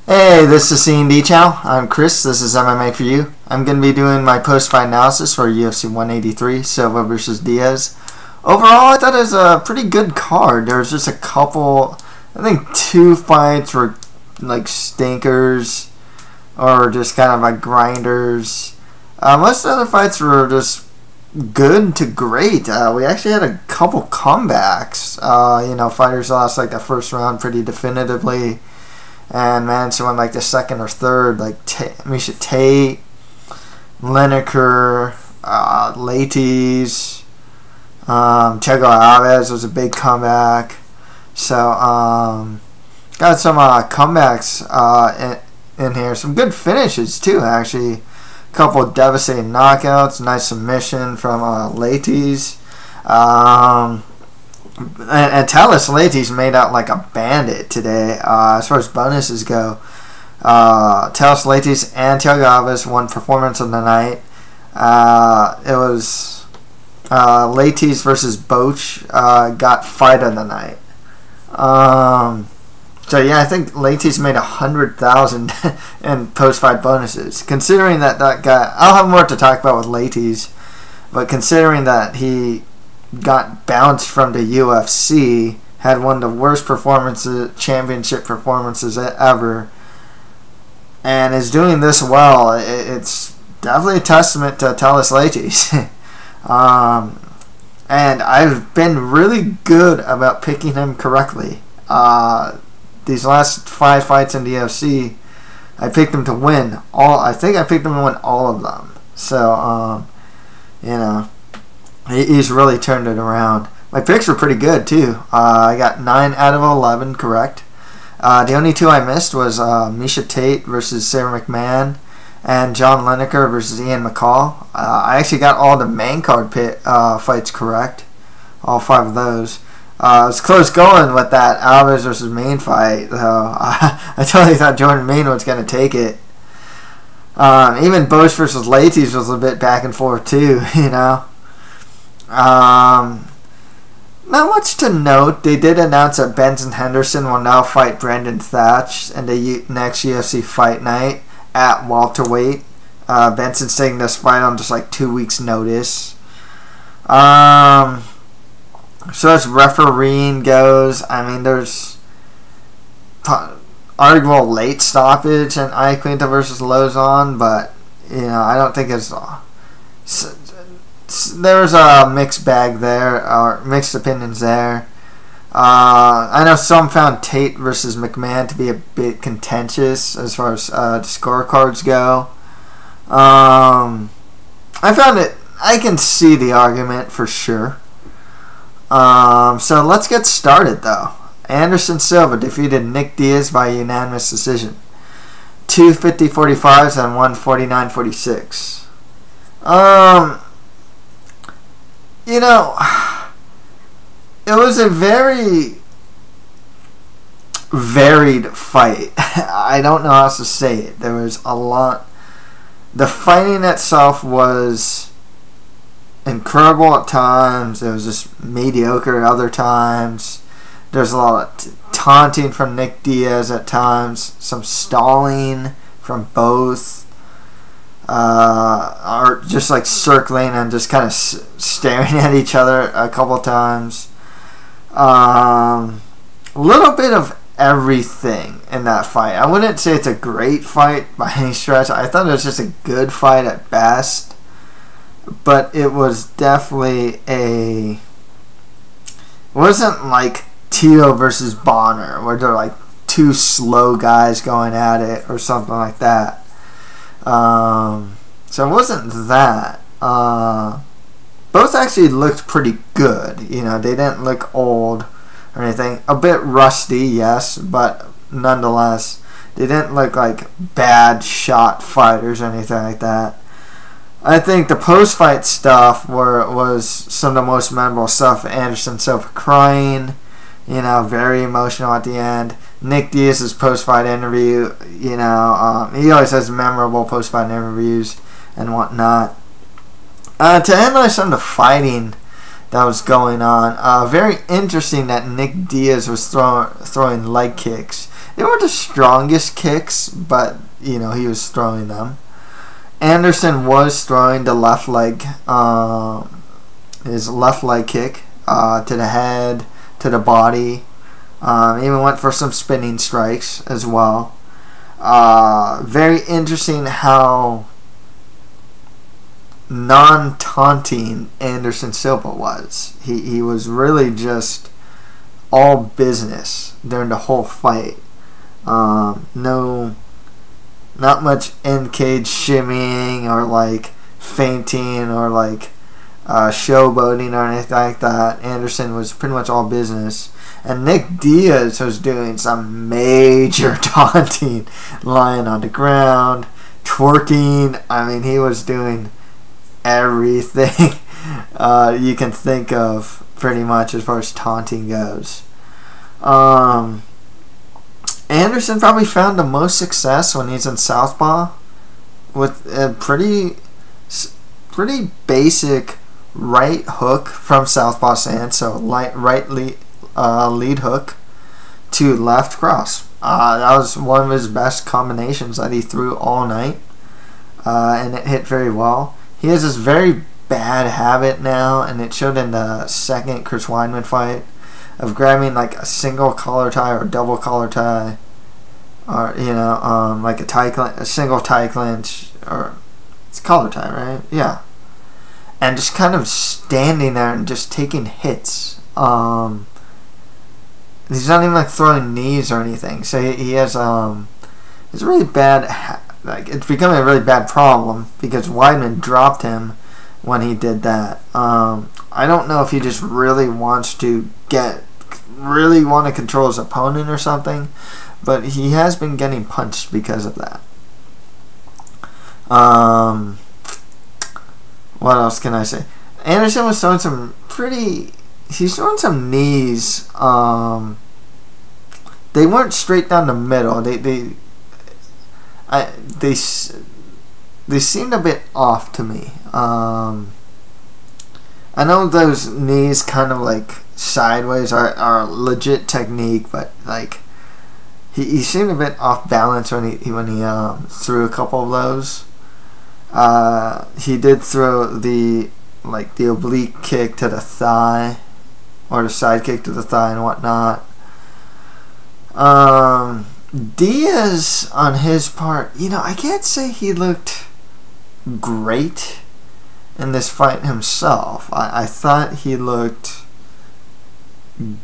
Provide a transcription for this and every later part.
Hey, this is C&D Chow. I'm Chris. This is MMA for you. I'm going to be doing my post-fight analysis for UFC 183, Silva versus Diaz. Overall, I thought it was a pretty good card. There was just a couple, I think 2 fights were like stinkers or just kind of like grinders. Most of the other fights were just good to great. We actually had a couple comebacks. Fighters lost like the first round pretty definitively and managed to win like the second or third, like Misha Tate, Lineker, Laties, Thiago Alves was a big comeback. So got some comebacks in here, some good finishes too actually. A couple of devastating knockouts, nice submission from Laties. And Talis Laties made out like a bandit today. As far as bonuses go, Talis Laties and Thiago Alves won performance of the night. It was Laties versus Boch got fight of the night. So yeah, I think Laties made 100,000 in post-fight bonuses. Considering that guy, I'll have more to talk about with Laties, but considering that he got bounced from the UFC, had one of the worst championship performances ever, and is doing this well, it's definitely a testament to Talis Laties. And I've been really good about picking him correctly. These last 5 fights in the UFC, I picked him to win all. I think I picked him to win all of them. So, he's really turned it around. My picks were pretty good too. I got 9 out of 11 correct. The only 2 I missed was Misha Tate versus Sarah McMahon and John Lineker versus Ian McCall. I actually got all the main card fights correct, all 5 of those. It was close going with that Alves versus Main fight, though. I totally thought Jordan Main was going to take it. Even Bosch versus Laties was a bit back and forth too, Not much to note. They did announce that Benson Henderson will now fight Brendan Thatch in the next UFC fight night at welterweight. Benson's taking this fight on just like 2 weeks' notice. So as refereeing goes, I mean, there's arguable late stoppage in Iaquinta versus Lozon, but I don't think it's. There's a mixed bag there, or mixed opinions there. I know some found Tate versus McMahon to be a bit contentious as far as the scorecards go. I found it. I can see the argument for sure. So let's get started though. Anderson Silva defeated Nick Diaz by unanimous decision. 2 50-45s and 1 49-46. It was a very varied fight. I don't know how else to say it. There was a lot. The fighting itself was incredible at times. It was just mediocre at other times. There's a lot of taunting from Nick Diaz at times. Some stalling from both. Or just like circling and just kind of staring at each other a couple times. A little bit of everything in that fight. I wouldn't say it's a great fight by any stretch. I thought it was just a good fight at best. But it was definitely it wasn't like Tito versus Bonner, where they're like 2 slow guys going at it or something like that. So it wasn't that. Both actually looked pretty good. They didn't look old or anything. A bit rusty, yes, but nonetheless, they didn't look like bad shot fighters or anything like that. I think the post-fight stuff was some of the most memorable stuff. Anderson Silva crying, very emotional at the end. Nick Diaz's post-fight interview, he always has memorable post-fight interviews and whatnot. To analyze some of the fighting that was going on, very interesting that Nick Diaz was throwing leg kicks. they weren't the strongest kicks, but you know, he was throwing them. Anderson was throwing the left leg, his left leg kick to the head, to the body. Even went for some spinning strikes as well. Very interesting how non-taunting Anderson Silva was. He was really just all business during the whole fight. Not much in cage shimmying or like fainting or like showboating or anything like that. Anderson was pretty much all business. And Nick Diaz was doing some major taunting, lying on the ground, twerking. I mean, he was doing everything you can think of, pretty much, as far as taunting goes. Anderson probably found the most success when he's in southpaw, with a pretty basic right hook from southpaw stance, so right lead hook to left cross. That was one of his best combinations that he threw all night, and it hit very well. He has this very bad habit now, and it showed in the second Chris Weidman fight, of grabbing like a single collar tie or a double collar tie, or like a single tie clinch, or it's collar tie, right? Yeah, and just kind of standing there and just taking hits. He's not even like throwing knees or anything. So he has it's a really bad, like it's becoming a really bad problem because Weidman dropped him when he did that. I don't know if he just really wants to control his opponent or something, but he has been getting punched because of that. What else can I say? Anderson was throwing some he's throwing some knees. They weren't straight down the middle. They seemed a bit off to me. I know those knees kind of like sideways are legit technique, but like he seemed a bit off balance when he threw a couple of those. He did throw the oblique kick to the thigh, or the side kick to the thigh and whatnot. Diaz, on his part, I can't say he looked great in this fight himself. I thought he looked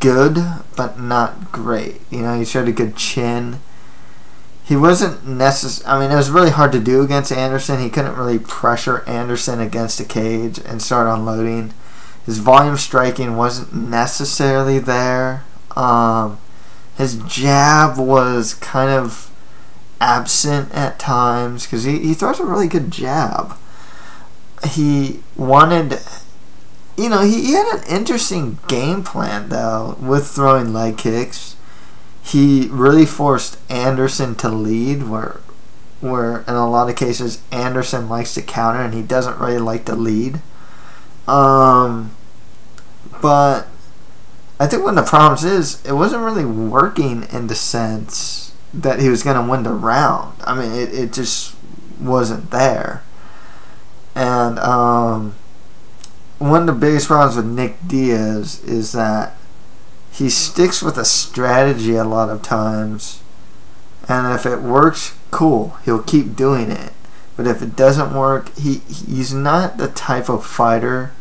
good, but not great. He showed a good chin. He wasn't necessary. I mean, it was really hard to do against Anderson. He couldn't really pressure Anderson against the cage and start unloading. His volume striking wasn't necessarily there. His jab was kind of absent at times because he throws a really good jab. He wanted, he had an interesting game plan though with throwing leg kicks. He really forced Anderson to lead, where in a lot of cases Anderson likes to counter and he doesn't really like to lead. But I think one of the problems is it wasn't really working in the sense that he was going to win the round. I mean, it just wasn't there. And one of the biggest problems with Nick Diaz is that he sticks with a strategy a lot of times, and if it works, cool, he'll keep doing it. But if it doesn't work, he's not the type of fighter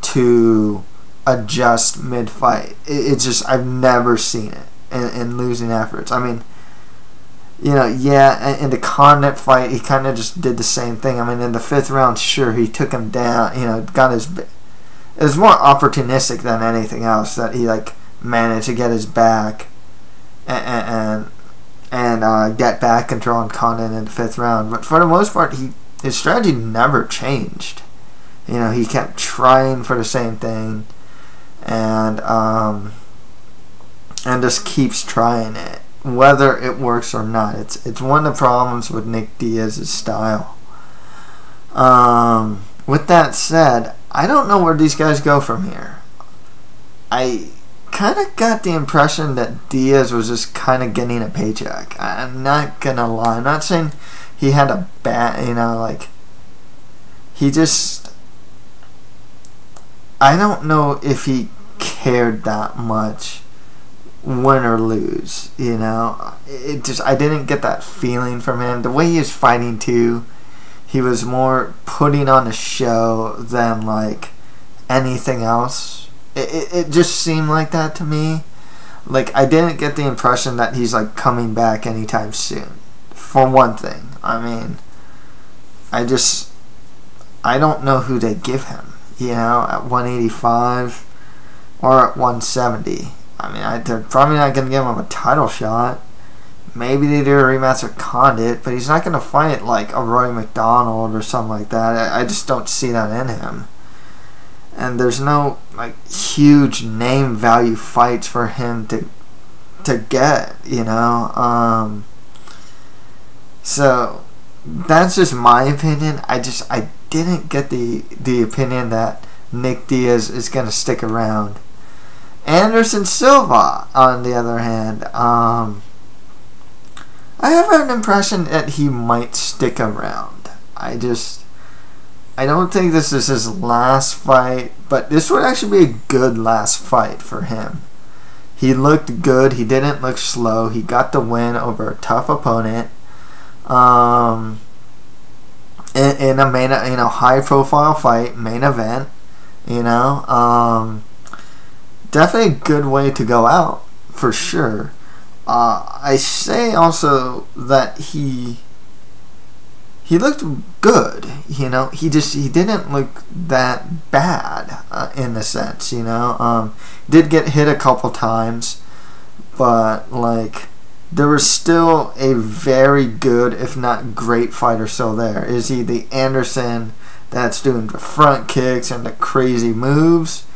to adjust mid-fight. It's just, I've never seen it in losing efforts. I mean, in the Condit fight, he kind of just did the same thing. I mean, in the 5th round, sure, he took him down, got his... It was more opportunistic than anything else that he, managed to get his back and get back control on Condit in the 5th round. But for the most part, his strategy never changed. He kept trying for the same thing, and just keeps trying it, whether it works or not. It's one of the problems with Nick Diaz's style. With that said, I don't know where these guys go from here. I kind of got the impression that Diaz was just kind of getting a paycheck. I'm not gonna lie. I'm not saying he had a bad, like, he just, I don't know if he cared that much, win or lose, It just, I didn't get that feeling from him. The way he was fighting too, he was more putting on a show than like anything else. It just seemed like that to me. Like, I didn't get the impression that he's like coming back anytime soon. For one thing, I mean, I don't know who they give him, at 185 or at 170. I mean, they're probably not going to give him a title shot. Maybe they do a rematch with Condit, but he's not going to fight like a Roy McDonald or something like that. I just don't see that in him. And there's no like huge name value fights for him to get, So that's just my opinion. I didn't get the opinion that Nick Diaz is going to stick around. Anderson Silva, on the other hand, I have an impression that he might stick around. I don't think this is his last fight, but this would actually be a good last fight for him. He looked good. He didn't look slow. He got the win over a tough opponent. In a main, high profile fight, main event. Definitely a good way to go out for sure. I say also that he looked good, he didn't look that bad in a sense, did get hit a couple times, but like there was still a very good, if not great fighter still there. Is he the Anderson that's doing the front kicks and the crazy moves?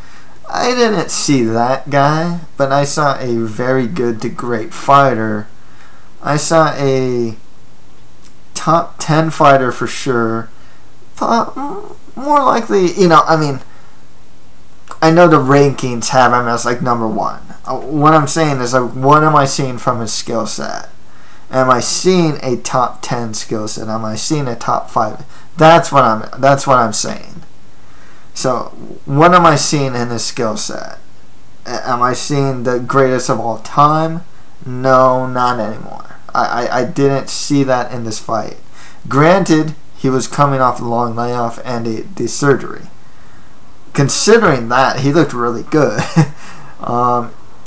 I didn't see that guy, but I saw a very good to great fighter. I saw a top 10 fighter for sure. More likely, I know the rankings have him as like number 1. What I'm saying is, like, what am I seeing from his skill set? Am I seeing a top 10 skill set? Am I seeing a top 5? That's what I'm saying. So, what am I seeing in his skill set? Am I seeing the greatest of all time? No, not anymore. I didn't see that in this fight. Granted, he was coming off a long layoff and the surgery. Considering that, he looked really good.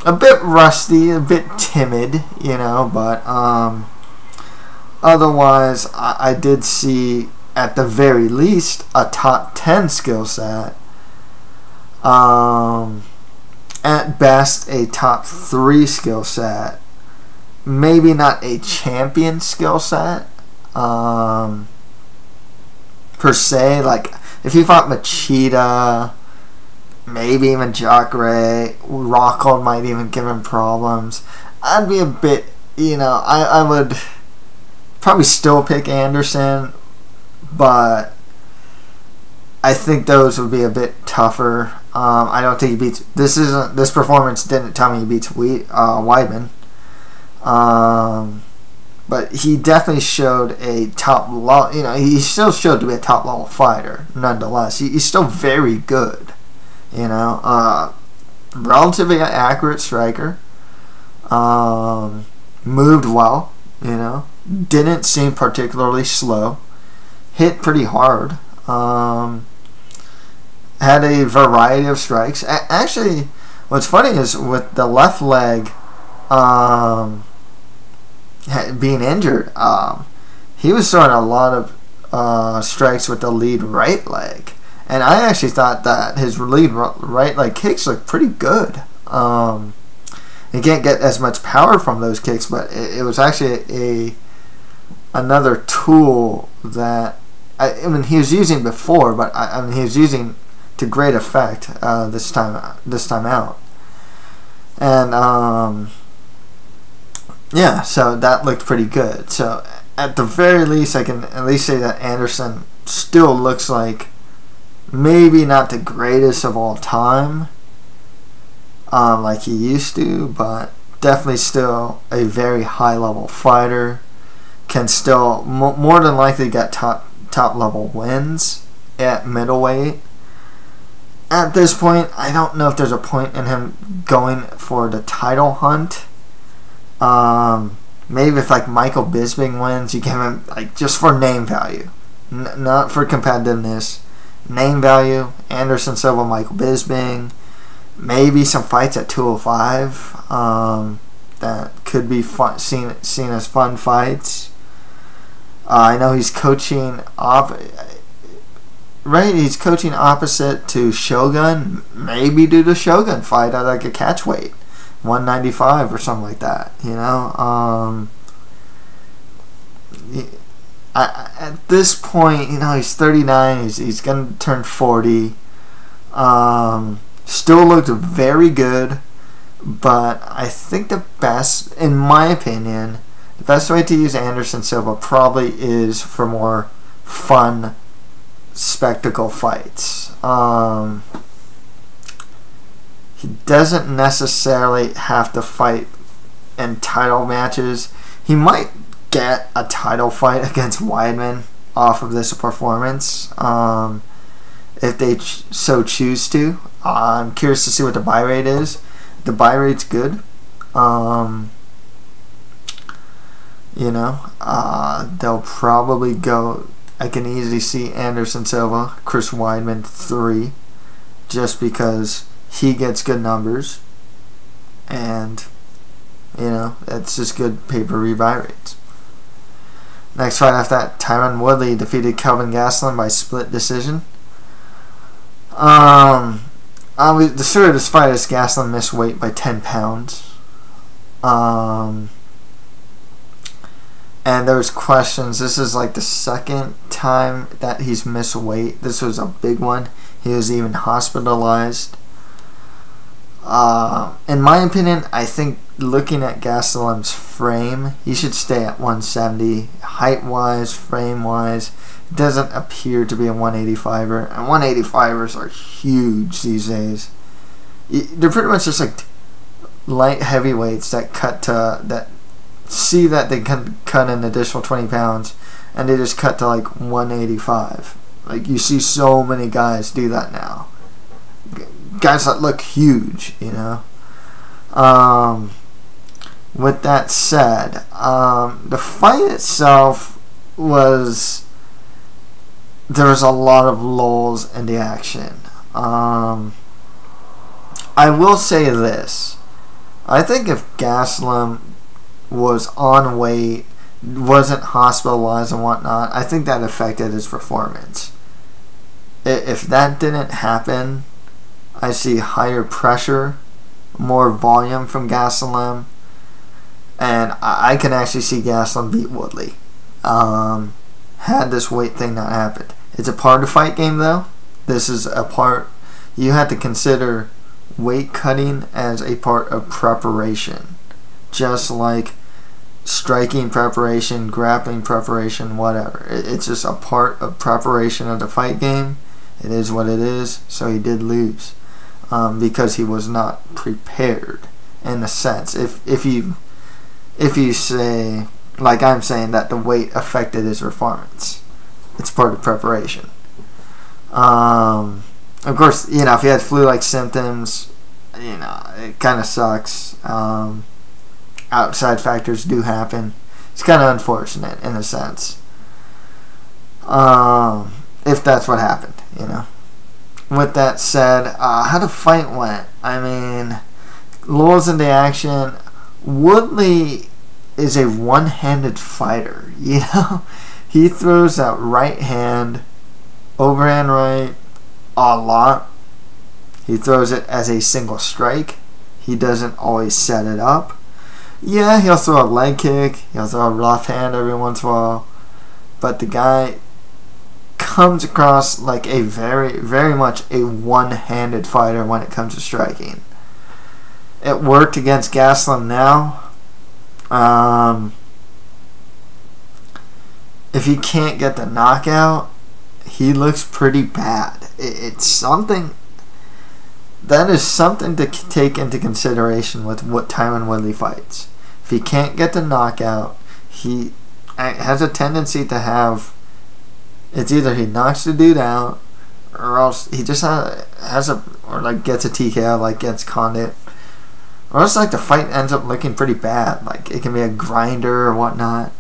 A bit rusty, a bit timid, but otherwise, I did see, at the very least, a top 10 skill set. At best, a top 3 skill set. Maybe not a champion skill set, per se. Like, if he fought Machida, maybe even Jacare, Rockhold might even give him problems. I'd be a bit, I would probably still pick Anderson, but I think those would be a bit tougher. I don't think he beats. This performance didn't tell me he beats Weidman. But he definitely showed a top level. He still showed to be a top level fighter. Nonetheless, he's still very good. Relatively accurate striker. Moved well. Didn't seem particularly slow. Hit pretty hard. Had a variety of strikes. Actually, what's funny is with the left leg being injured, he was throwing a lot of strikes with the lead right leg. And I actually thought that his lead right leg kicks looked pretty good. He can't get as much power from those kicks, but it was actually another tool that he was using before, but he was using to great effect this time out. And yeah, so that looked pretty good. So at the very least, I can at least say that Anderson still looks like maybe not the greatest of all time, like he used to, but definitely still a very high level fighter. Can still more than likely get top level wins at middleweight. At this point, I don't know if there's a point in him going for the title hunt. Maybe if like Michael Bisping wins, you give him like just for name value, not for competitiveness. Name value: Anderson Silva, Michael Bisping. Maybe some fights at 205 that could be seen as fun fights. I know he's coaching he's coaching opposite to Shogun. Maybe do the Shogun fight at like a catch weight, 195 or something like that. At this point, he's 39. He's gonna turn 40. Still looked very good, but I think the best, in my opinion, the best way to use Anderson Silva probably is for more fun spectacle fights. He doesn't necessarily have to fight in title matches. He might get a title fight against Weidman off of this performance, if they so choose to. I'm curious to see what the buy rate is. The buy rate's good. They'll probably go. I can easily see Anderson Silva, Chris Weidman 3, just because he gets good numbers, and it's just good pay-per-view buy rates. Next fight after that, Tyron Woodley defeated Kelvin Gastelum by split decision. The story of this fight is Gastelum missed weight by 10 pounds. And there was questions. This is like the second time that he's missed weight. This was a big one. He was even hospitalized. In my opinion, I think looking at Gastelum's frame, he should stay at 170. Height-wise, frame-wise, doesn't appear to be a 185er. And 185ers are huge these days. They're pretty much just like light heavyweights that see that they can cut an additional 20 pounds, and they just cut to like 185. Like, you see so many guys do that now. Guys that look huge, With that said, the fight itself there was a lot of lulls in the action. I will say this. I think if Gastelum was on weight, wasn't hospitalized and whatnot, I think that affected his performance. If that didn't happen, I see higher pressure, more volume from Gastelum, and I can actually see Gastelum beat Woodley. Had this weight thing not happened. It's a part of the fight game, though. This is a part. You have to consider weight cutting as a part of preparation, just like striking preparation, grappling preparation, whatever. It's just a part of preparation of the fight game. It is what it is. So he did lose because he was not prepared, in a sense. If you say, like I'm saying, that the weight affected his performance, it's part of preparation. Of course, if he had flu-like symptoms, it kind of sucks. Outside factors do happen. It's kind of unfortunate in a sense. If that's what happened, With that said, how the fight went, lulls in the action. Woodley is a one-handed fighter, He throws that right hand, overhand right, a lot. He throws it as a single strike. He doesn't always set it up. Yeah, he'll throw a leg kick. He'll throw a rough hand every once in a while. But the guy comes across like a very, very much a one-handed fighter when it comes to striking. It worked against Gastelum now. If he can't get the knockout, he looks pretty bad. It's something. that is something to take into consideration with what Tyron Woodley fights. If he can't get the knockout, he has a tendency to have, it's either he knocks the dude out, or else he just has a, or like gets a TKO, like gets Condit, or else like the fight ends up looking pretty bad. Like it can be a grinder or whatnot.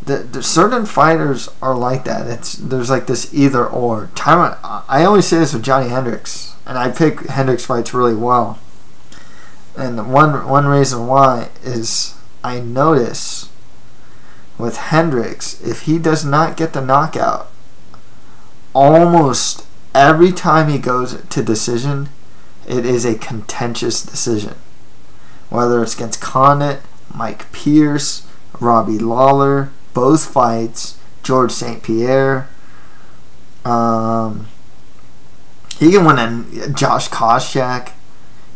The certain fighters are like that. There's like this either or. Tyron, I always say this with Johnny Hendricks, and I pick Hendricks fights really well. And one reason why is I notice with Hendricks, if he does not get the knockout, almost every time he goes to decision, it is a contentious decision. Whether it's against Condit, Mike Pierce, Robbie Lawler, both fights, George St. Pierre. He can win Josh Koscheck.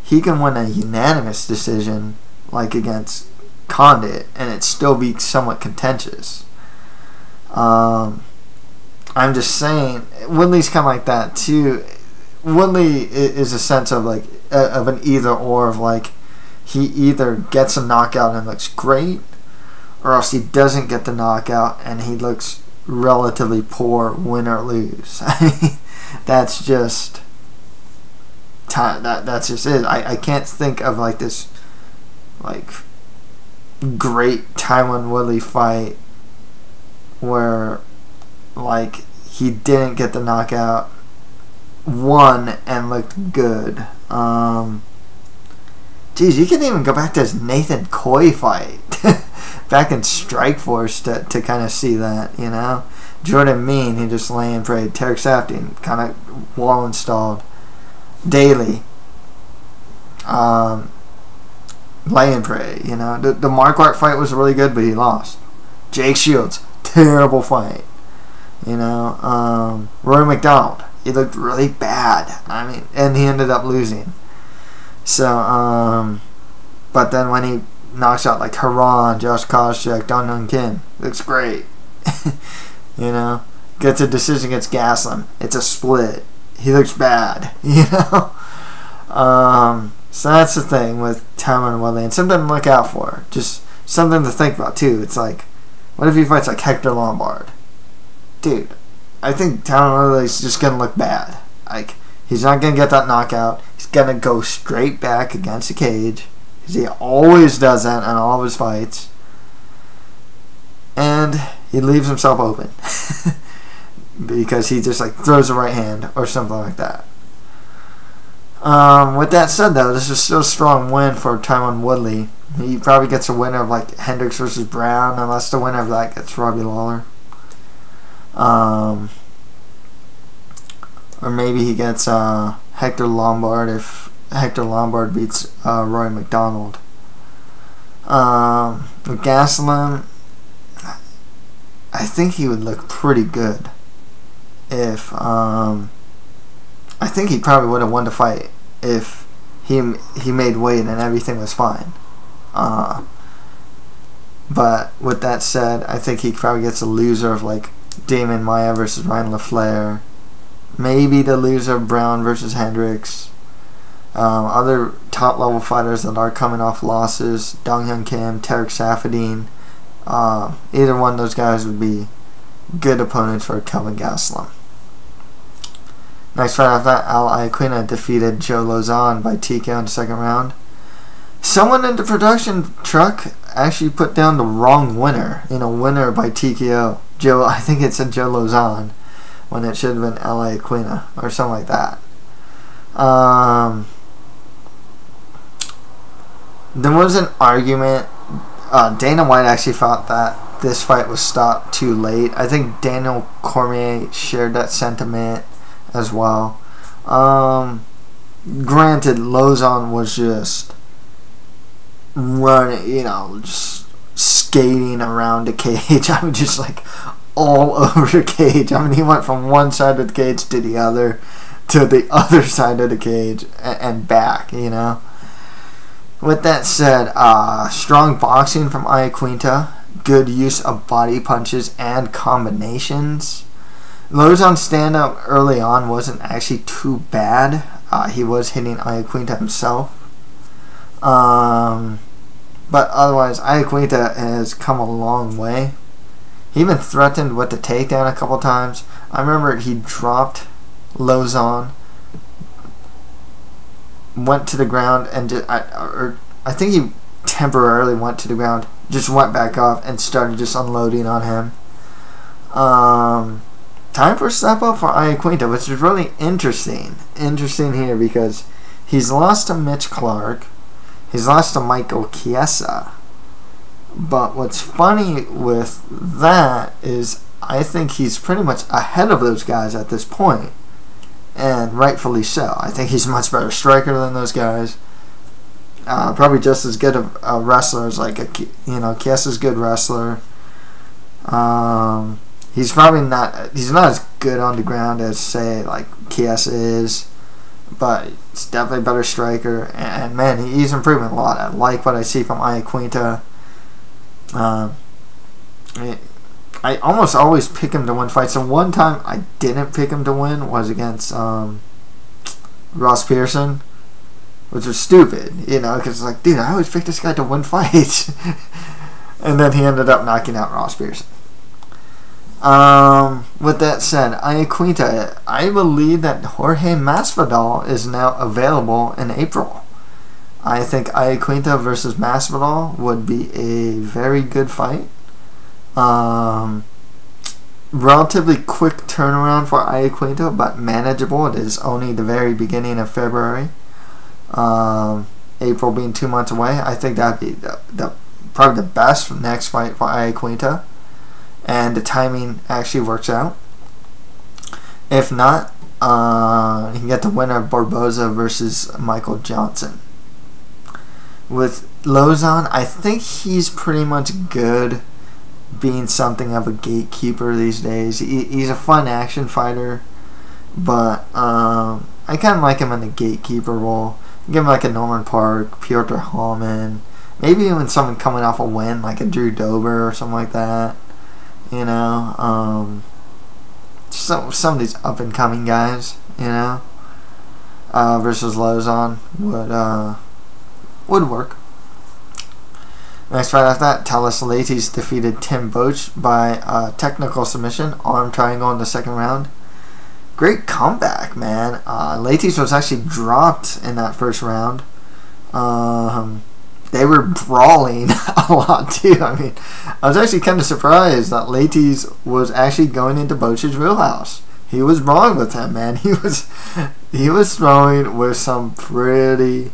He can win a unanimous decision, like against Condit, and it still be somewhat contentious. I'm just saying, Woodley's kind of like that too. Woodley is a sense of like of an either or, of like he either gets a knockout and looks great, or else he doesn't get the knockout and he looks relatively poor, win or lose. I mean, that's just that's just it. I can't think of like this like great Tyron Woodley fight where like he didn't get the knockout, won and looked good. Geez, you can even go back to his Nathan Coy fight back in Strikeforce to kind of see that, you know. Jordan Mean, he just lay and prayed. Tarek Safdie kind of wall installed. Daly, lay and pray, you know. The Marquardt fight was really good, but he lost. Jake Shields, terrible fight, you know. Rory McDonald, he looked really bad. I mean, and he ended up losing. So, but then when he knocks out like Haran, Josh Koscheck, Dong Hyun Kim, looks great. You know, gets a decision against Gaslam. It's a split. He looks bad. You know. So that's the thing with Tyron Woodley, and something to look out for. Just something to think about too. It's like, what if he fights like Hector Lombard? Dude, I think Tyron Woodley's just gonna look bad. Like, he's not gonna get that knockout. He's gonna go straight back against the cage. He always does that in all of his fights. And he leaves himself open. Because he just like throws a right hand or something like that. With that said though, this is still a strong win for Tyron Woodley. He probably gets a winner of like Hendricks versus Brown, unless the winner of that gets Robbie Lawler. Or maybe he gets Hector Lombard if Hector Lombard beats Roy McDonald. With Gaslam, I think he would look pretty good if I think he probably would have won the fight if he made weight and everything was fine. But with that said, I think he probably gets a loser of like Damon Maya versus Ryan LaFleur. Maybe the loser of Brown versus Hendricks. Other top level fighters that are coming off losses, Dong Hyun Kim, Tarek Safdie. Either one of those guys would be good opponents for Kelvin Gastelum. Next fight after that, Al Iaquinta defeated Joe Lozon by TKO in the second round. Someone in the production truck actually put down the wrong winner. Winner by TKO. I think it said Joe Lozon when it should have been Al Iaquinta or something like that. There was an argument. Dana White actually thought that this fight was stopped too late. I think Daniel Cormier shared that sentiment as well. Granted, Lozon was just running, just skating around the cage. I mean, just like all over the cage. I mean, he went from one side of the cage to the other side of the cage and back, With that said, strong boxing from Iaquinta, good use of body punches and combinations. Lozon's stand-up early on wasn't actually too bad. he was hitting Iaquinta himself. But otherwise, Iaquinta has come a long way. He even threatened with the takedown a couple times. I remember he dropped Lozon, went to the ground, and I think he temporarily went to the ground, just went back up and started just unloading on him. Time for a step up for Iaquinta, which is really interesting. Interesting here because he's lost to Mitch Clark. He's lost to Michael Chiesa. But what's funny with that is I think he's pretty much ahead of those guys at this point. And rightfully so. I think he's a much better striker than those guys. Probably just as good a wrestler as Chiesa's a good wrestler. He's probably not. He's not as good on the ground as say like Chiesa is, but he's definitely a better striker. And man, he's improving a lot. I like what I see from Iaquinta. I almost always pick him to win fights. So one time I didn't pick him to win was against Ross Pearson, which was stupid, because it's like, dude, I always pick this guy to win fights. And then he ended up knocking out Ross Pearson. With that said, Iaquinta, I believe that Jorge Masvidal is now available in April. I think Iaquinta versus Masvidal would be a very good fight. Relatively quick turnaround for Iaquinta, but manageable. It is only the very beginning of February. April being 2 months away. I think that'd be probably the best next fight for Iaquinta. And the timing actually works out. If not, you can get the winner of Barboza versus Michael Johnson. With Lozon, I think he's pretty much good being something of a gatekeeper these days. He's a fun action fighter, but I kind of like him in the gatekeeper role. Give him like a Norman Park, Piotr Hallman, maybe even someone coming off a win like a Drew Dober or something like that. Some of these up and coming guys, versus Lozon would work. Next fight after that, Talis Leites defeated Tim Boetsch by technical submission, arm triangle in the second round. Great comeback, man. Leites was actually dropped in that first round. They were brawling a lot too. I mean, I was actually kind of surprised that Leites was actually going into Boetsch's wheelhouse. He was wrong with him, man. He was throwing with some pretty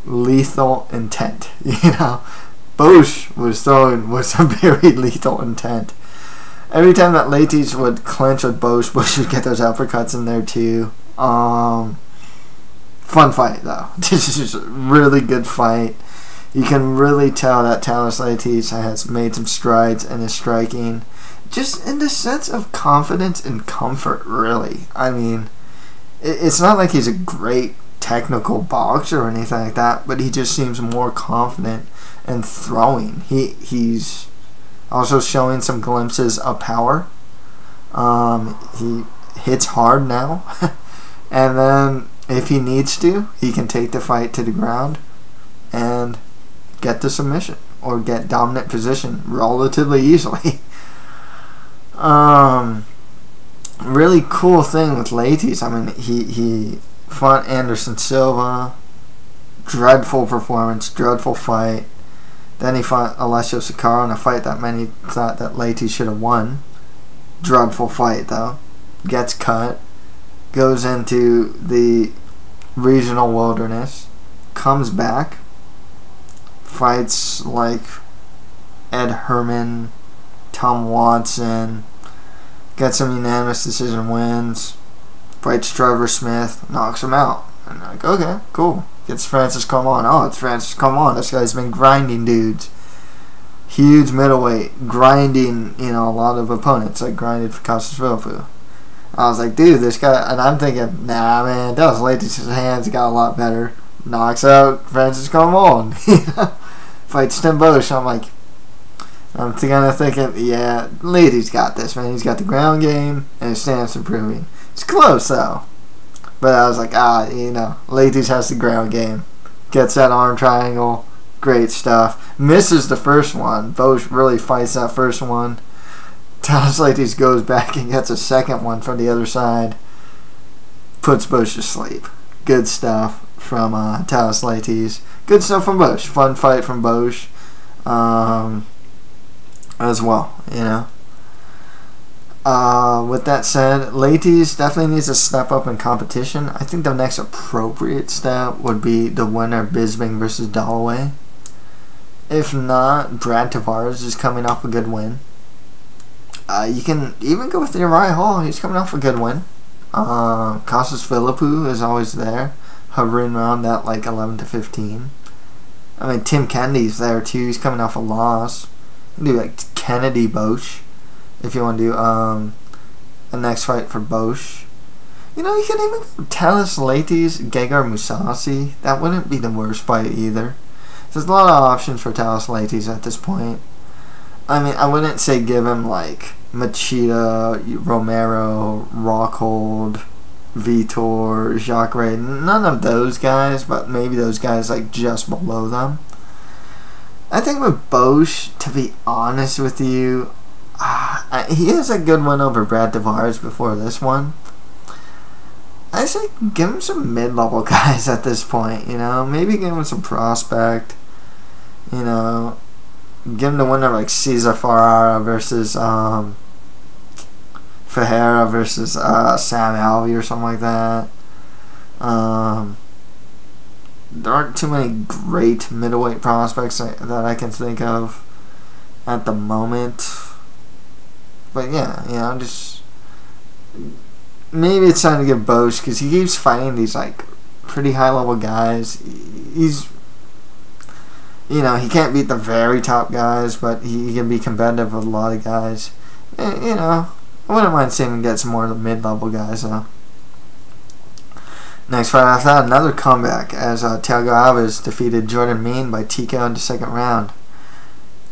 lethal intent. Boetsch was throwing with some very lethal intent. Every time that Leites would clinch with Boetsch, Boetsch would get those uppercuts in there too. Fun fight though. This is just a really good fight. You can really tell that Talis Leites has made some strides in his striking, just in the sense of confidence and comfort. Really, I mean, it's not like he's a great technical boxer or anything like that, but he just seems more confident in throwing. He's also showing some glimpses of power. He hits hard now, and then if he needs to, he can take the fight to the ground and get the submission or get dominant position relatively easily. Really cool thing with Leites. I mean, he fought Anderson Silva. Dreadful performance, dreadful fight. Then he fought Alessio Sakara in a fight that many thought that Leites should have won. Dreadful fight though. Gets cut. Goes into the regional wilderness. Comes back. Fights like Ed Herman, Tom Watson. Gets some unanimous decision wins. Fights Trevor Smith. Knocks him out. And I'm like, okay, cool. Gets Francis Comon. Oh, it's Francis Comon. This guy's been grinding dudes. Huge middleweight. Grinding, a lot of opponents. Like grinded for Costas Filfu. I was like, dude, this guy... And I'm thinking, nah, man, Talis Leites' hands got a lot better. Knocks out Francis Comon. Fights Tim Boetsch. I'm like... I'm kind of thinking, yeah, Leites got this, man. He's got the ground game, and his stance improving. It's close, though. But I was like, Leites has the ground game. Gets that arm triangle. Great stuff. Misses the first one. Bosch really fights that first one. Talis Leites goes back and gets a second one from the other side. Puts Bosch to sleep. Good stuff from Talis Leites. Good stuff from Bosch. Fun fight from Bosch. As well, with that said, Leites definitely needs to step up in competition. I think the next appropriate step would be the winner Bisping versus Dalloway. If not, Brad Tavares is coming off a good win. You can even go with Uriah Hall. He's coming off a good win. Kostas Philippou is always there, hovering around that like 11 to 15. I mean, Tim Kennedy's there too. He's coming off a loss. You can do like Kennedy Bosch if you want to do a next fight for Bosch. You can even go Talis Leites, Gegard Mousasi. That wouldn't be the worst fight either. There's a lot of options for Talis Leites at this point. I mean, I wouldn't say give him like Machida, Romero, Rockhold, Vitor, Jacare. None of those guys, but maybe those guys like just below them. I think with Bosch, to be honest with you, he has a good one over Brad Tavares before this one. I say give him some mid-level guys at this point, Maybe give him some prospect, Give him the winner like Cesar Ferreira versus Ferreira versus Sam Alvey or something like that. There aren't too many great middleweight prospects that I can think of at the moment. But yeah, just maybe it's time to give Bosch, because he keeps fighting these like pretty high level guys. He's he can't beat the very top guys, but he can be competitive with a lot of guys. I wouldn't mind seeing him get some more of the mid level guys though. Next fight after that, another comeback as Thiago Alves defeated Jordan Mein by TKO in the second round.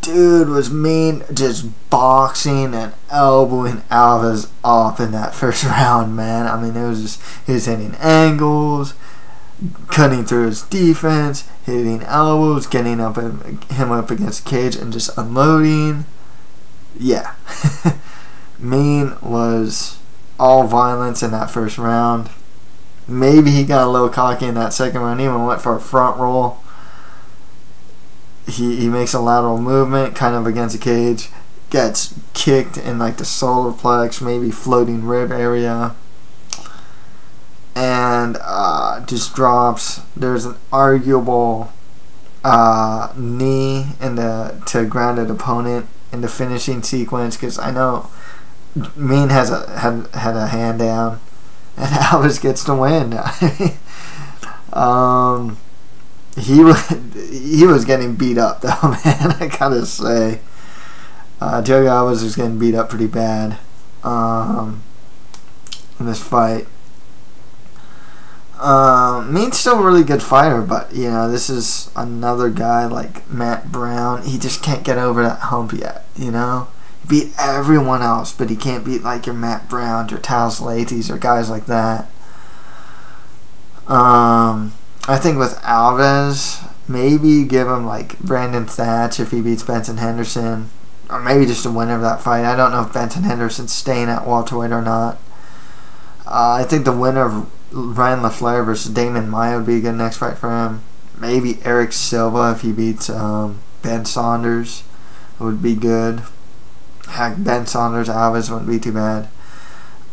Dude, was Mein just boxing and elbowing Alves off in that first round, man. I mean, it was just, he was hitting angles, cutting through his defense, hitting elbows, getting him up against the cage, and just unloading. Yeah. Mein was all violence in that first round. Maybe he got a little cocky in that second round. He even went for a front roll. He makes a lateral movement kind of against the cage, gets kicked in like the solar plex, maybe floating rib area, and just drops. There's an arguable knee to grounded opponent in the finishing sequence, because I know Mein had a hand down, and Alves gets the win. He was getting beat up though, man. I gotta say, Thiago Alves was getting beat up pretty bad in this fight. Mein's still a really good fighter, but this is another guy like Matt Brown. He just can't get over that hump yet. He beat everyone else, but he can't beat like your Matt Brown, your Talis Leites, or guys like that. I think with Alves, maybe give him like Brandon Thatch if he beats Benson Henderson, or maybe just a winner of that fight. I don't know if Benson Henderson's staying at welterweight or not. I think the winner of Ryan LaFleur versus Damon Maia would be a good next fight for him. Maybe Eric Silva if he beats Ben Saunders would be good. Heck, Ben Saunders Alves wouldn't be too bad.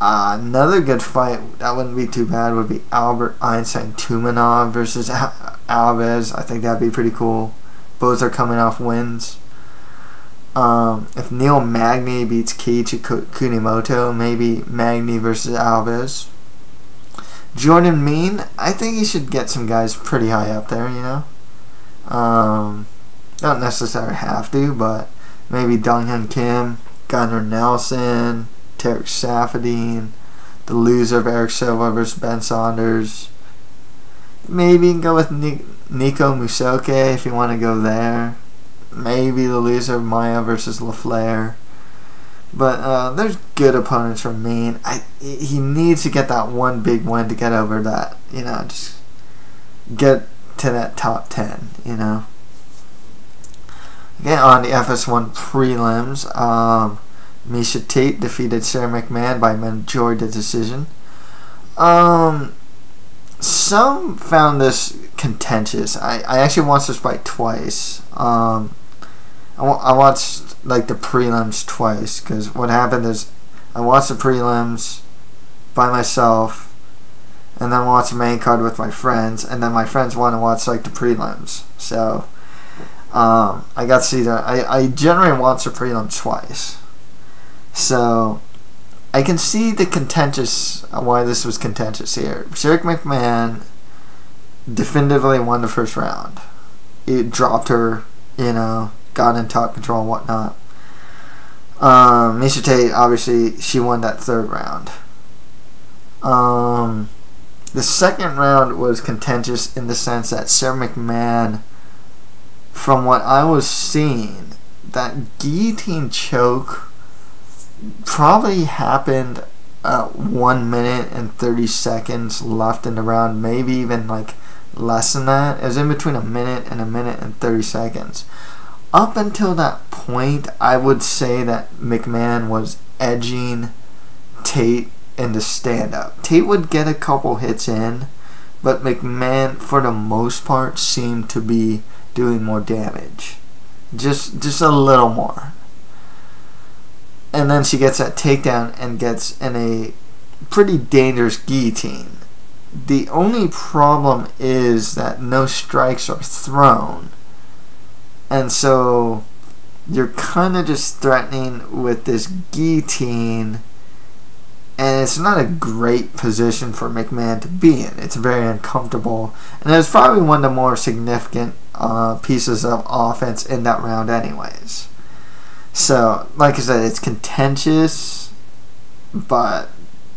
Another good fight that wouldn't be too bad would be Albert Einstein Tumanov versus Alves. I think that'd be pretty cool. Both are coming off wins. If Neil Magny beats Keiichi Kunimoto, maybe Magny versus Alves. Jordan Mein, I think he should get some guys pretty high up there, Don't necessarily have to, but maybe Donghyun Kim, Gunnar Nelson, Tarek Safadine, the loser of Eric Silva versus Ben Saunders. Maybe you can go with Nico Musoke if you want to go there. Maybe the loser of Maia versus LaFleur. But there's good opponents for Mean. He needs to get that one big win to get over that, just get to that top 10, Okay, on the FS1 prelims, Miesha Tate defeated Sarah McMahon by majority decision. Some found this contentious. I actually watched this fight twice. I watched the prelims twice, because what happened is I watched the prelims by myself, and then watched the main card with my friends, and then my friends want to watch the prelims. So I got to see that. I generally watch the prelims twice, so I can see the why this was contentious here. Sarah McMahon definitively won the first round. It dropped her, got in top control and whatnot. Miesha Tate, obviously, she won that third round. The second round was contentious in the sense that Sarah McMahon, from what I was seeing, that guillotine choke probably happened at 1 minute and 30 seconds left in the round, maybe even less than that. It was in between a minute and 30 seconds. Up until that point, I would say that McMahon was edging Tate into stand-up. Tate would get a couple hits in, but McMahon, for the most part, seemed to be doing more damage. Just a little more. And then she gets that takedown and gets in a pretty dangerous guillotine. The only problem is that no strikes are thrown. And so you're kind of just threatening with this guillotine, and it's not a great position for McMahon to be in. It's very uncomfortable, and it's probably one of the more significant pieces of offense in that round anyways. So, like I said, it's contentious, but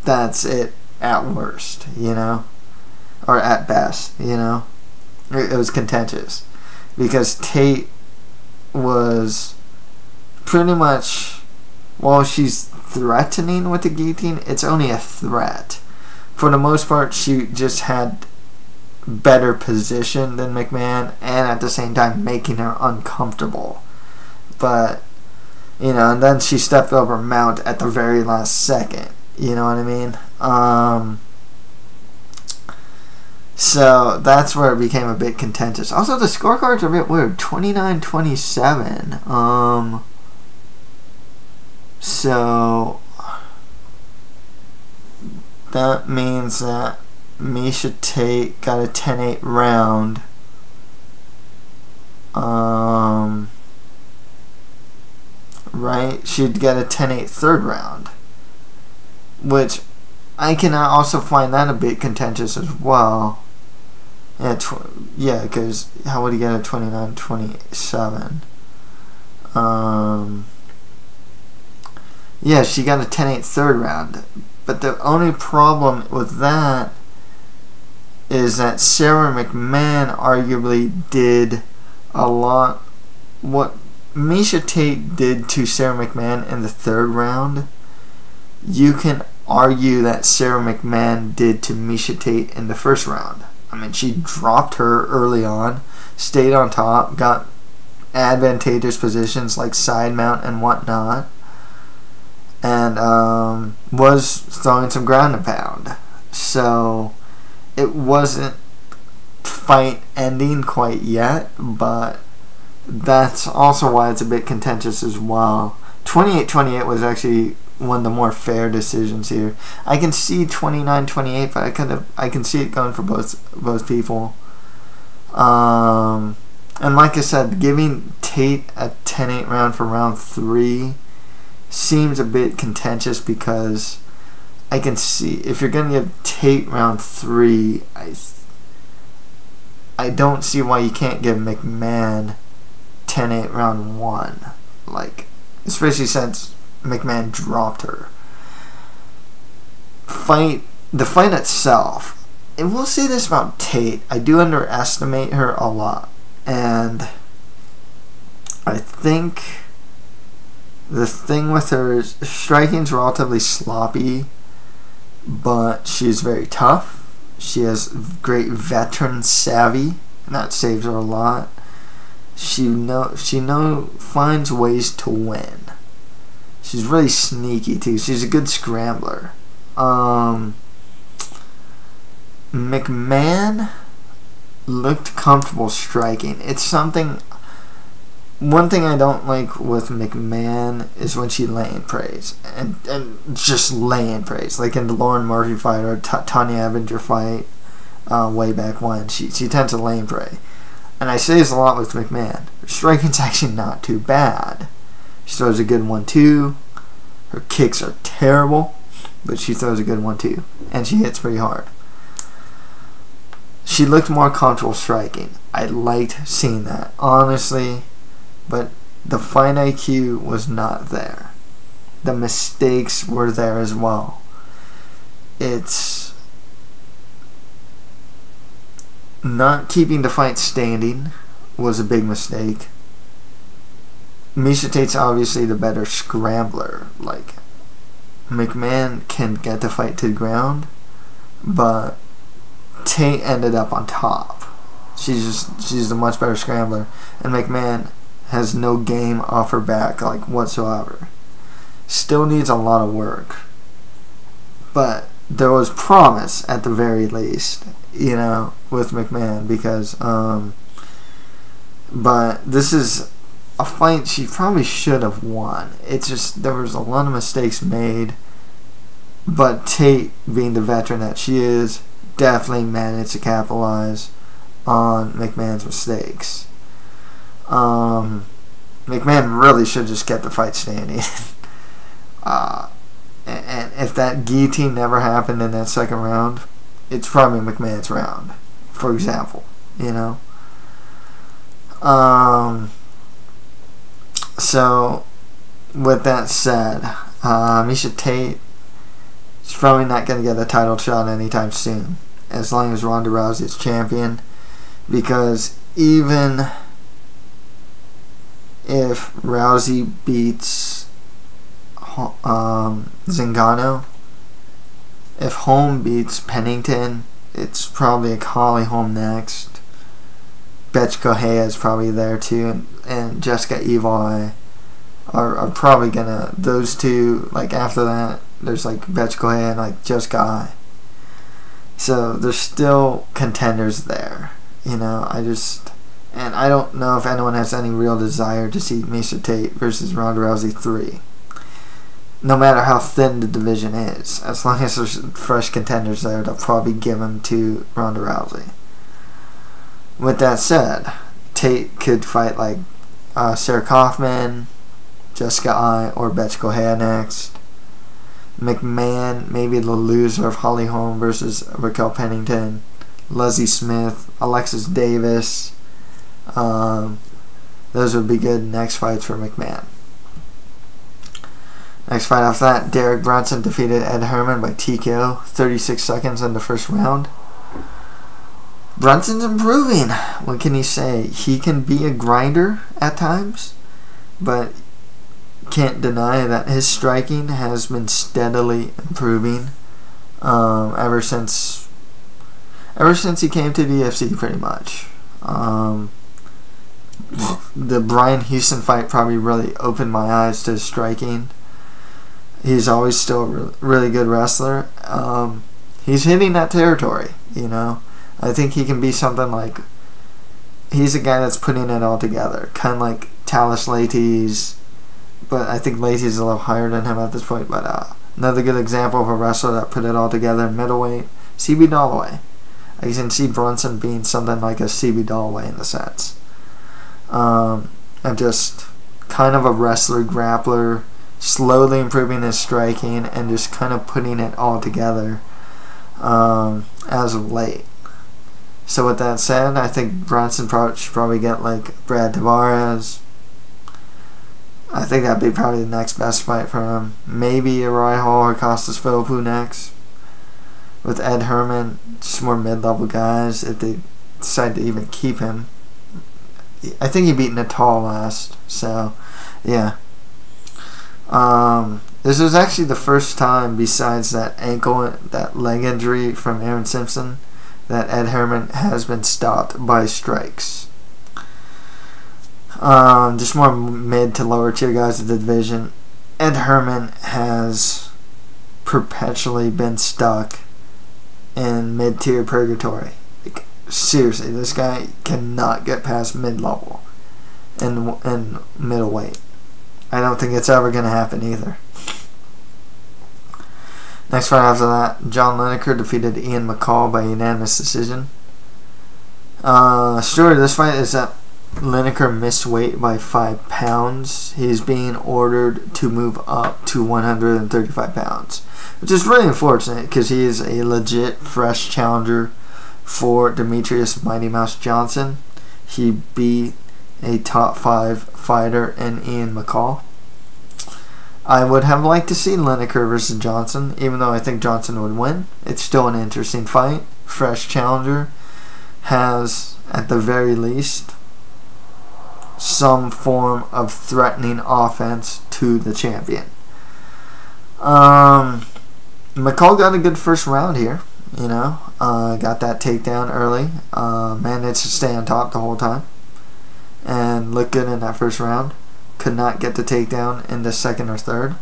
that's it at worst, or at best, It was contentious because Tate was pretty much, while she's threatening with the guillotine, it's only a threat. For the most part, she just had better position than McMahon, and at the same time making her uncomfortable. But, and then she stepped over mount at the very last second. You know what I mean? So that's where it became a bit contentious. Also, the scorecards are a bit weird. 29-27. So that means that Miesha Tate got a 10-8 round. Right? She'd get a 10-8 third round. Which I can also find that a bit contentious as well. Yeah, because how would he get a 29-27? Yeah, she got a 10-8 third round. But the only problem with that is that Sarah McMahon arguably did a lot. What Miesha Tate did to Sarah McMahon in the third round, you can argue that Sarah McMahon did to Miesha Tate in the first round. I mean, she dropped her early on, stayed on top, got advantageous positions like side mount and whatnot, and was throwing some ground and pound. So it wasn't fight ending quite yet, but that's also why it's a bit contentious as well. 28-28 was actually one of the more fair decisions here. I can see 29-28, but I can see it going for both people. And like I said, giving Tate a 10-8 round for round 3 seems a bit contentious, because I can see if you're going to give Tate round 3, I don't see why you can't give McMahon 10-8 round 1, especially since McMahon dropped her. The fight itself, and we'll say this about Tate, I do underestimate her a lot, and I think The thing with her is striking's relatively sloppy, but she's very tough. She has great veteran savvy, and that saves her a lot. She finds ways to win. She's really sneaky too. She's a good scrambler. McMahon looked comfortable striking. It's something. One thing I don't like with McMahon is when she lay and prays, and just lay and prays, like in the Lauren Murphy fight or Tanya Evinger fight way back when. She tends to lay and pray, and I say this a lot with McMahon. Her striking's actually not too bad. She throws a good 1-2. Her kicks are terrible, but she throws a good 1-2, and she hits pretty hard. She looked more comfortable striking. I liked seeing that, honestly, but the fight IQ was not there. The mistakes were there as well. It's not keeping the fight standing was a big mistake. Miesha Tate's obviously the better scrambler. Like, McMahon can get the fight to the ground, but Tate ended up on top. She's a much better scrambler, and McMahon has no game off her back, like, whatsoever. Still needs a lot of work, but there was promise at the very least, you know, with McMahon, because but this is a fight she probably should have won. It's just there was a lot of mistakes made, but Tate, being the veteran that she is, definitely managed to capitalize on McMahon's mistakes. McMahon really should just get the fight standing. And if that guillotine never happened in that second round, it's probably McMahon's round, for example, you know. So, with that said, Miesha Tate is probably not going to get a title shot anytime soon, as long as Ronda Rousey is champion, because even if Rousey beats Zingano, if Holm beats Pennington, it's probably a Holly Holm next. Betch Correia is probably there too, and Jessica Evil Eye are probably gonna, those two, like after that, there's like Betch Correia and like Jessica Eye. So there's still contenders there, you know. And I don't know if anyone has any real desire to see Miesha Tate versus Ronda Rousey 3. No matter how thin the division is, as long as there's fresh contenders there, they'll probably give them to Ronda Rousey. With that said, Tate could fight like Sarah Kaufman, Jessica Eye, or Betch Correia next. McMahon, maybe the loser of Holly Holm versus Raquel Pennington. Leslie Smith, Alexis Davis. Those would be good next fights for McMahon. Next fight after that, Derek Brunson defeated Ed Herman by TKO, 36 seconds in the first round. Brunson's improving. What can you say? He can be a grinder at times, but can't deny that his striking has been steadily improving ever since he came to the UFC, pretty much. The Brian Houston fight probably really opened my eyes to his striking. He's always still a really good wrestler. He's hitting that territory, you know. I think he can be something like, he's a guy that's putting it all together, kind of like Talis Leites, but I think Leites is a little higher than him at this point. But another good example of a wrestler that put it all together in middleweight, CB Dollaway. I can see Brunson being something like a CB Dollaway in a sense. And just kind of a wrestler, grappler, slowly improving his striking and just kind of putting it all together as of late. So with that said, I think Brunson should probably get like Brad Tavares. I think that'd be probably the next best fight for him. Maybe a Roy Hall or Costas Philippou next. With Ed Herman, just more mid-level guys if they decide to even keep him. I think he beat Natal last, so yeah. This was actually the first time, besides that leg injury from Aaron Simpson, that Ed Herman has been stopped by strikes. Just more mid to lower tier guys of the division. Ed Herman has perpetually been stuck in mid-tier purgatory. Like, seriously, this guy cannot get past mid-level and middleweight. I don't think it's ever going to happen either. Next fight after that, John Lineker defeated Ian McCall by unanimous decision. Story of this fight is that Lineker missed weight by 5 pounds. He's being ordered to move up to 135 pounds, which is really unfortunate because he is a legit fresh challenger for Demetrius Mighty Mouse Johnson. He beat a top 5 fighter in Ian McCall. I would have liked to see Lineker versus Johnson, even though I think Johnson would win. It's still an interesting fight. Fresh challenger has, at the very least, some form of threatening offense to the champion. McCall got a good first round here. Got that takedown early. Managed to stay on top the whole time and looked good in that first round. Could not get the takedown in the second or third.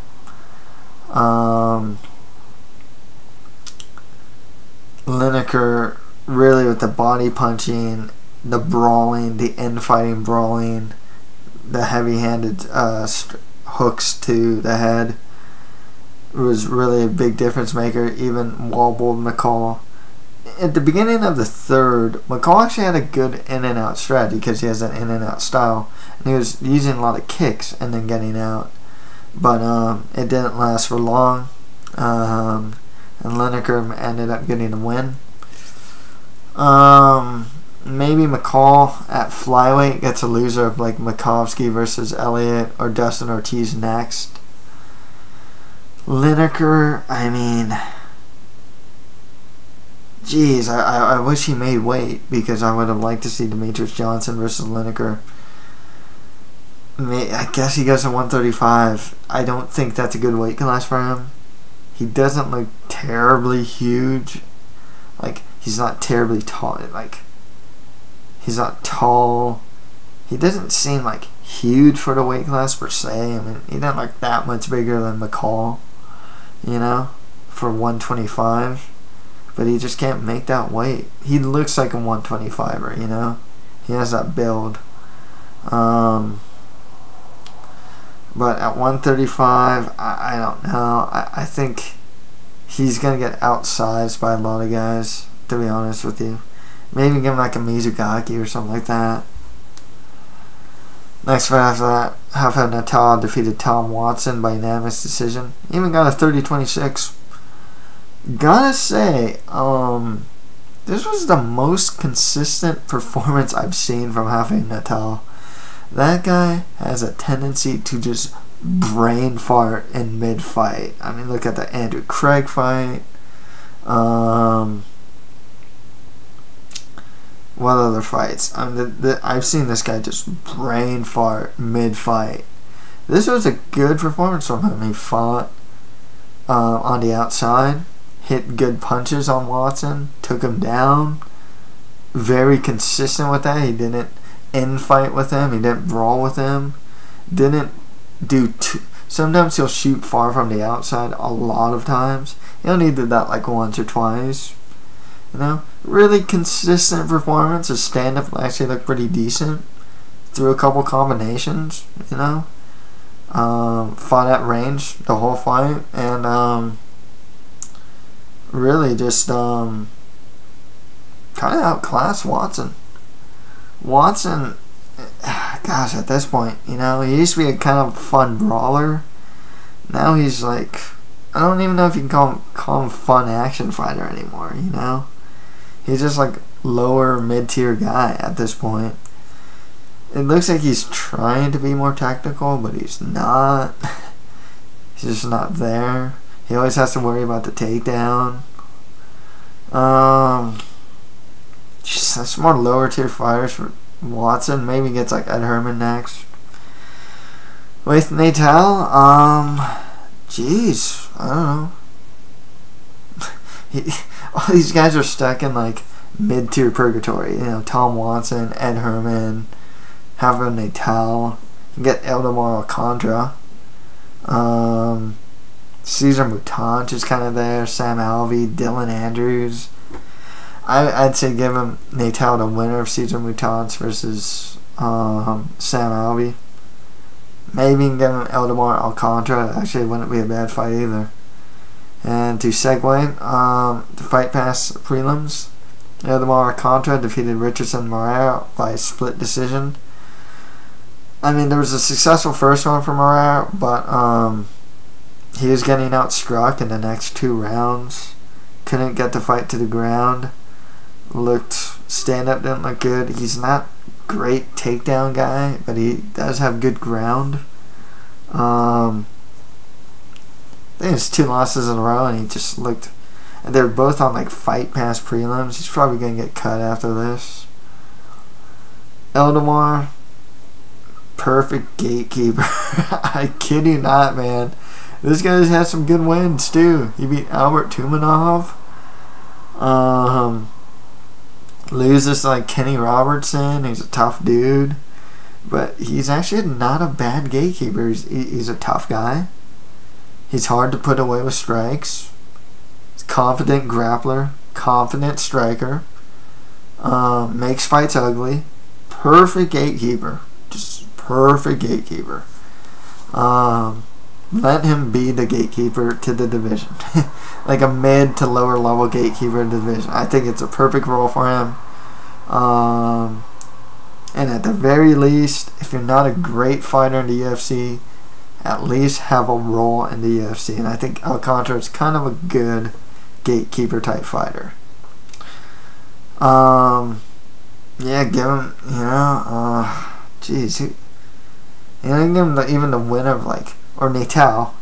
Lineker really with the body punching, the brawling, the infighting brawling, the heavy-handed hooks to the head was really a big difference maker. Even wobbled McCall. At the beginning of the third, McCall actually had a good in-and-out strategy because he has an in-and-out style. And he was using a lot of kicks and then getting out. But it didn't last for long. And Lineker ended up getting a win. Maybe McCall at flyweight gets a loser of like Makovsky versus Elliott or Dustin Ortiz next. Lineker, I mean, geez, I wish he made weight because I would have liked to see Demetrius Johnson versus Lineker. I guess he goes to 135. I don't think that's a good weight class for him. He doesn't look terribly huge. Like, he's not terribly tall. Like, he's not tall. He doesn't seem like huge for the weight class per se. I mean, he doesn't look that much bigger than McCall, for 125. But he just can't make that weight. He looks like a 125er, He has that build. But at 135, I don't know. I think he's going to get outsized by a lot of guys, to be honest with you. Maybe give him like a Mizugaki or something like that. Next fight after that, Rafael Natal defeated Tom Watson by unanimous decision. Even got a 30-26. Gotta say, this was the most consistent performance I've seen from Rafael Natal. That guy has a tendency to just brain fart in mid-fight. I mean, look at the Andrew Craig fight. What other fights? I've seen this guy just brain fart mid-fight. This was a good performance from him. He fought on the outside, hit good punches on Watson, took him down. Very consistent with that. He didn't infight with him. He didn't brawl with him. Didn't do sometimes he'll shoot far from the outside. A lot of times he only did that like once or twice. Really consistent performance. His stand-up actually looked pretty decent. Threw a couple combinations. Fought at range the whole fight and really just kind of outclassed Watson. Watson, gosh, at this point, he used to be a kind of fun brawler. Now he's like, I don't even know if you can call him fun action fighter anymore, He's just like lower mid-tier guy at this point. It looks like he's trying to be more technical, but he's not. He's just not there. He always has to worry about the takedown. That's more lower tier fighters for Watson. Maybe gets like Ed Herman next. With Natal, jeez, I don't know. All these guys are stuck in like mid-tier purgatory. You know, Tom Watson, Ed Herman, Havro Natal. You get Eldemar Alcantara. Cesar Mutant is kind of there. Sam Alvey, Dylan Andrews. I'd say give him Natal the winner of Cesar Mutants versus Sam Alvey. Maybe you can give him Eldemar Alcantara. Actually, it wouldn't be a bad fight either. And to segue, the Fight Pass prelims, Eldemar Alcantara defeated Richardson Moreira by split decision. I mean, there was a successful first one for Moreira, but he was getting outstruck in the next 2 rounds. Couldn't get the fight to the ground. Stand-up didn't look good. He's not great takedown guy, but he does have good ground. I think it's 2 losses in a row, and he just looked. And they're both on like Fight Pass prelims. He's probably gonna get cut after this. Eldemar, perfect gatekeeper. I kid you not, man. This guy's had some good wins too. He beat Albert Tumanov. Loses to like Kenny Robertson. He's a tough dude, but he's actually not a bad gatekeeper. He's a tough guy. He's hard to put away with strikes. He's a confident grappler, confident striker. Makes fights ugly. Perfect gatekeeper. Just perfect gatekeeper. Let him be the gatekeeper to the division. Like a mid to lower level gatekeeper in the division. I think it's a perfect role for him. And at the very least, if you're not a great fighter in the UFC, at least have a role in the UFC. And I think Alcantara is kind of a good gatekeeper type fighter. Yeah, give him, geez, give him even the winner of like, or Natal,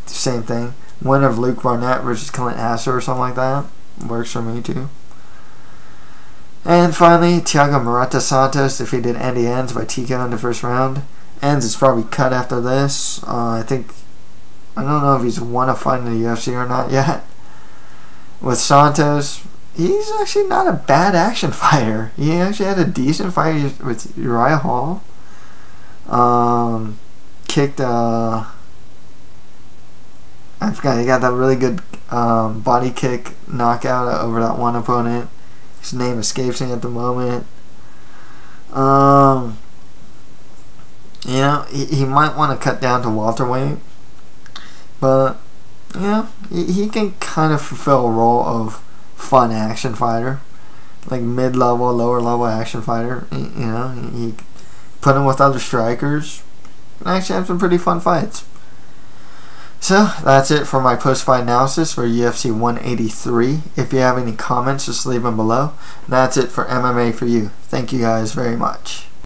same thing. Winner of Luke Barnett versus Clint Asser or something like that. Works for me too. And finally, Thiago Murata Santos defeated Andy Enns by TKO in the first round. Enns is probably cut after this. I don't know if he's won a fight in the UFC or not yet. With Santos, he's actually not a bad action fighter. He actually had a decent fight with Uriah Hall. Kicked I forgot, he got that really good body kick knockout over that one opponent. His name escapes me at the moment. He might want to cut down to welterweight, but he can kind of fulfill a role of fun action fighter, like mid-level, lower-level action fighter. He put him with other strikers and actually have some pretty fun fights. So, that's it for my post-fight analysis for UFC 183. If you have any comments, just leave them below. And that's it for MMA for you. Thank you guys very much.